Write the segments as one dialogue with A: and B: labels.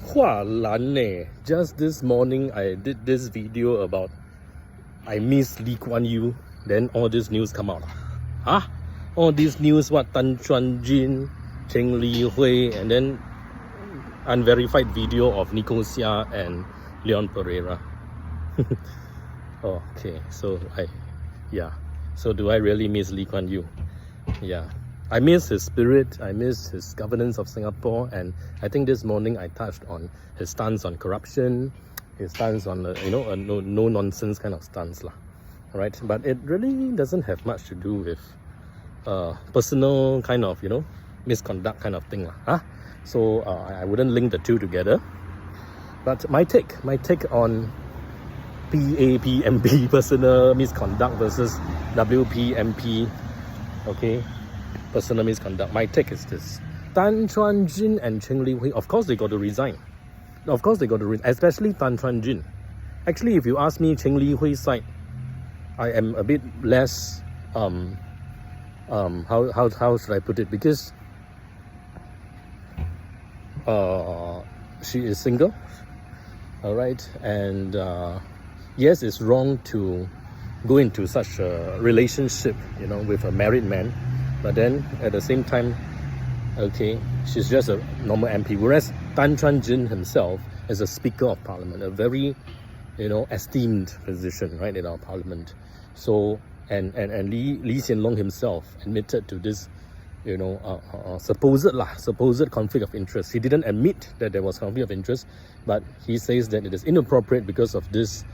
A: Hwah, just this morning I did this video about I miss Lee Kuan Yew, then all this news come out. Huh? All this news, what, Tan Chuan Jin, Cheng Li Hui, and then unverified video of Nicosia and Leon Pereira. Okay, so so do I really miss Lee Kuan Yew? Yeah, I miss his spirit, I miss his governance of Singapore, and I think this morning I touched on his stance on corruption, his stance on a no nonsense kind of stance lah, right? But it really doesn't have much to do with personal kind of misconduct kind of thing lah. Huh? So I wouldn't link the two together. But my take on PAP-MP personal misconduct versus WP-MP, okay, personal misconduct. My take is this: Tan Chuan Jin and Cheng Li Hui, of course they got to resign. Of course they got to resign, especially Tan Chuan Jin. Actually, if you ask me, Cheng Li Hui's side, I am a bit less how should I put it? Because she is single, all right, and yes, it's wrong to go into such a relationship, with a married man, but then at the same time, okay, she's just a normal MP, whereas Tan Chuan Jin himself is a Speaker of Parliament, a very, esteemed position, right, in our Parliament. So, and Lee Hsien Loong himself admitted to this, supposed conflict of interest. He didn't admit that there was conflict of interest, but he says that it is inappropriate because of this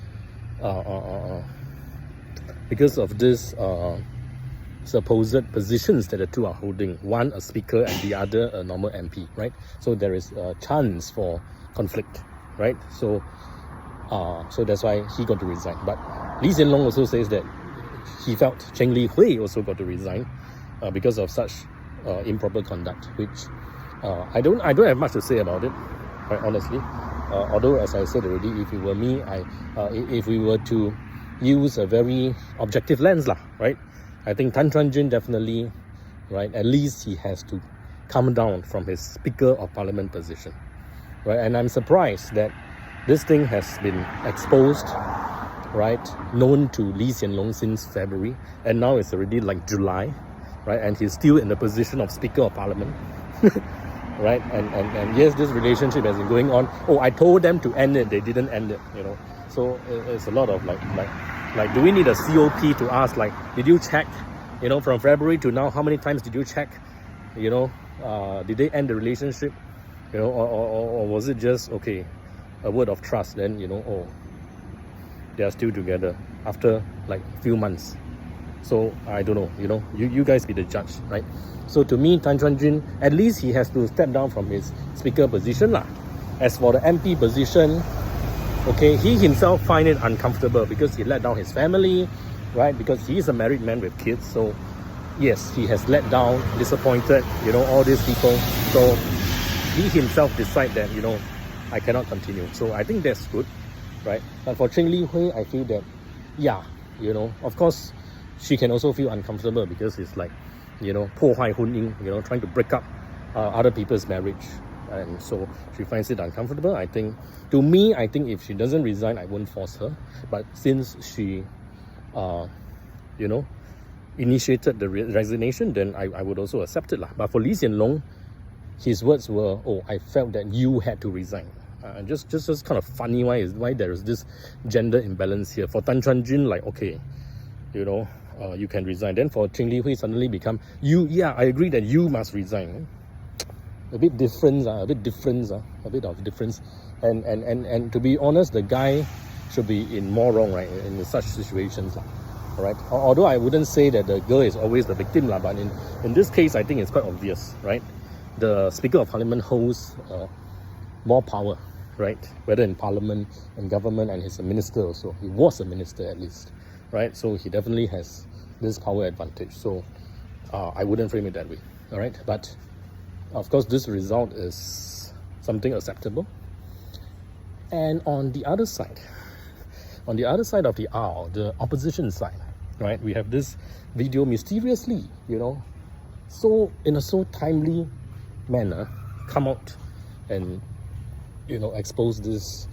A: supposed positions that the two are holding. One a speaker and the other a normal MP, right? So there is a chance for conflict, right? So that's why he got to resign. But Lee Hsien Loong also says that he felt Cheng Li Hui also got to resign because of such improper conduct, which I don't have much to say about it, quite honestly. Although, as I said already, if it were me, if we were to use a very objective lens, right? I think Tan Chuan Jin definitely, right? At least he has to come down from his Speaker of Parliament position, right? And I'm surprised that this thing has been exposed, right? Known to Lee Hsien Loong since February, and now it's already like July, right? And he's still in the position of Speaker of Parliament. Right, and yes, this relationship has been going on. Oh, I told them to end it, they didn't end it, So it's a lot of like, do we need a COP to ask, like, did you check, from February to now, how many times did you check, did they end the relationship, or was it just, okay, a word of trust, then, oh, they are still together after like few months. So I don't know, you guys be the judge, right? So to me, Tan Chuan Jin, at least he has to step down from his speaker position lah. As for the MP position, okay, he himself find it uncomfortable because he let down his family, right? Because he is a married man with kids. So yes, he has let down, disappointed, all these people. So he himself decide that, I cannot continue. So I think that's good, right? But for Cheng Li Hui, I feel that, yeah, of course, she can also feel uncomfortable because it's like, 破坏婚姻, trying to break up other people's marriage. And so she finds it uncomfortable. I think if she doesn't resign, I won't force her. But since she, initiated the resignation, then I would also accept it lah. But for Lee Hsien Loong, his words were, oh, I felt that you had to resign. Just kind of funny why there is this gender imbalance here. For Tan Chuan Jin, like, okay, you can resign. Then for Cheng Li Hui, suddenly become you. Yeah, I agree that you must resign. A bit of difference. And to be honest, the guy should be in more wrong, right, in such situations, right? Although I wouldn't say that the girl is always the victim, but in this case, I think it's quite obvious, right? The Speaker of Parliament holds more power, right? Whether in Parliament and government, and he's a minister also. He was a minister at least, right? So he definitely has this power advantage. So I wouldn't frame it that way, all right? But of course, this result is something acceptable. And on the other side of the aisle, the opposition side, right? We have this video mysteriously, so in a so timely manner, come out and expose this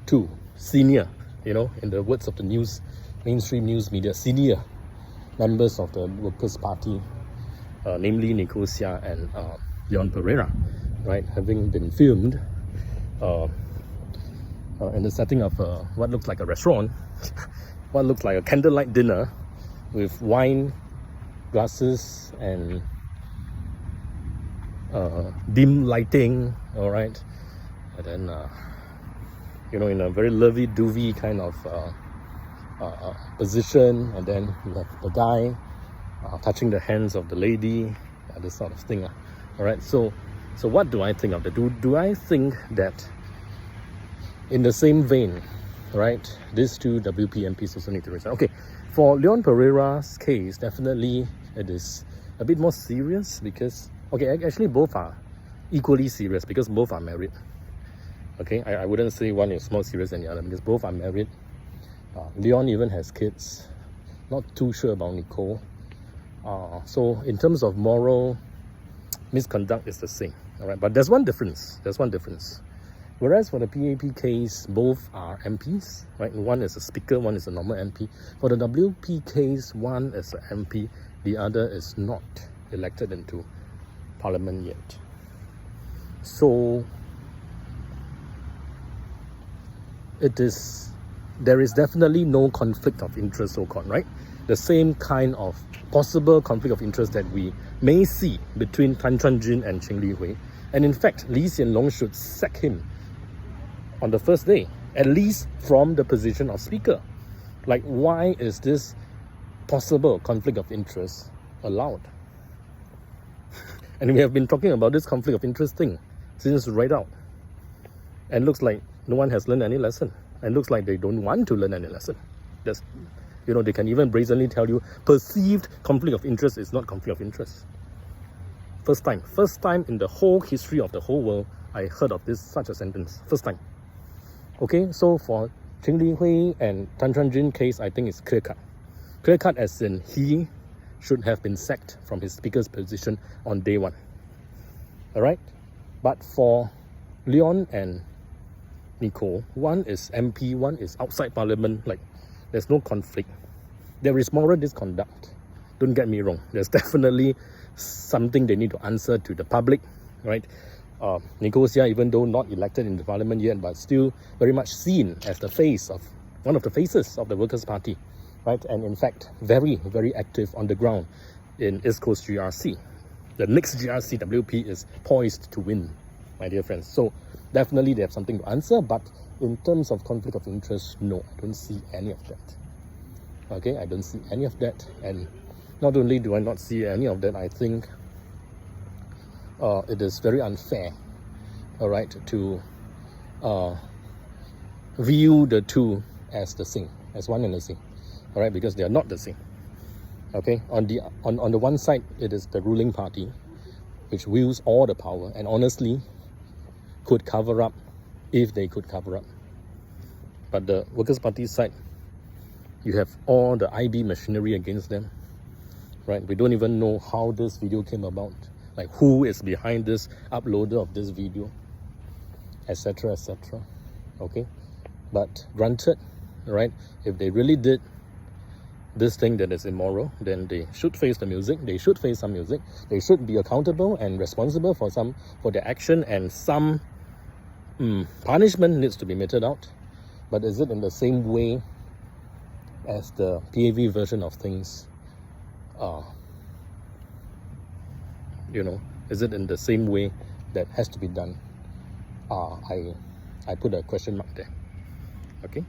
A: to senior, in the words of the mainstream news media, senior members of the Workers' Party, namely Nicosia and Leon Pereira, right, having been filmed in the setting of what looks like a restaurant, what looks like a candlelight dinner with wine glasses and dim lighting, all right, and then in a very lovey-dovey kind of position, and then you have the guy touching the hands of the lady, this sort of thing, all right. So what do I think of that? Do I think that in the same vein, right, these two WP MPs also need to resign? Okay, for Leon Pereira's case, definitely it is a bit more serious because, okay, actually both are equally serious because both are married. Okay, I wouldn't say one is more serious than the other because both are married. Leon even has kids. Not too sure about Nicole. So in terms of moral misconduct, it's the same. All right, but there's one difference. Whereas for the PAP case, both are MPs, right? One is a speaker, one is a normal MP. For the WP case, one is an MP, the other is not elected into parliament yet. So there is definitely no conflict of interest, so-called, right? The same kind of possible conflict of interest that we may see between Tan Chuan Jin and Cheng Li-Hui. And in fact, Lee Hsien Loong should sack him on the first day, at least from the position of speaker. Like, why is this possible conflict of interest allowed? And we have been talking about this conflict of interest thing since right out. And looks like no one has learned any lesson. And looks like they don't want to learn any lesson. That's, they can even brazenly tell you perceived conflict of interest is not conflict of interest. First time in the whole history of the whole world, I heard of such a sentence. First time. Okay, so for Cheng Li-Hui and Tan Chuan Jin case, I think it's clear-cut. Clear-cut as in he should have been sacked from his speaker's position on day one. Alright? But for Leon and Nicole, one is MP, one is outside parliament, like there's no conflict. There is moral misconduct. Don't get me wrong. There's definitely something they need to answer to the public, right? Nicosia, even though not elected in the parliament yet, but still very much seen as one of the faces of the Workers' Party, right? And in fact, very, very active on the ground in East Coast GRC. The next GRC WP is poised to win, my dear friends. So definitely they have something to answer, but in terms of conflict of interest, no, I don't see any of that. Okay, I don't see any of that. And not only do I not see any of that, I think it is very unfair, all right, to view the two as the same, as one and the same, all right, because they are not the same. Okay, on the one side, it is the ruling party, which wields all the power and honestly could cover up if they could cover up. But the Workers' Party side, you have all the IB machinery against them, right? We don't even know how this video came about, like who is behind this uploader of this video, etc., etc. Okay, but granted, right, if they really did this thing that is immoral, then they should face the music. They should face some music. They should be accountable and responsible for their action, and some punishment needs to be meted out. But is it in the same way as the PAV version of things? Is it in the same way that has to be done? I put a question mark there. Okay.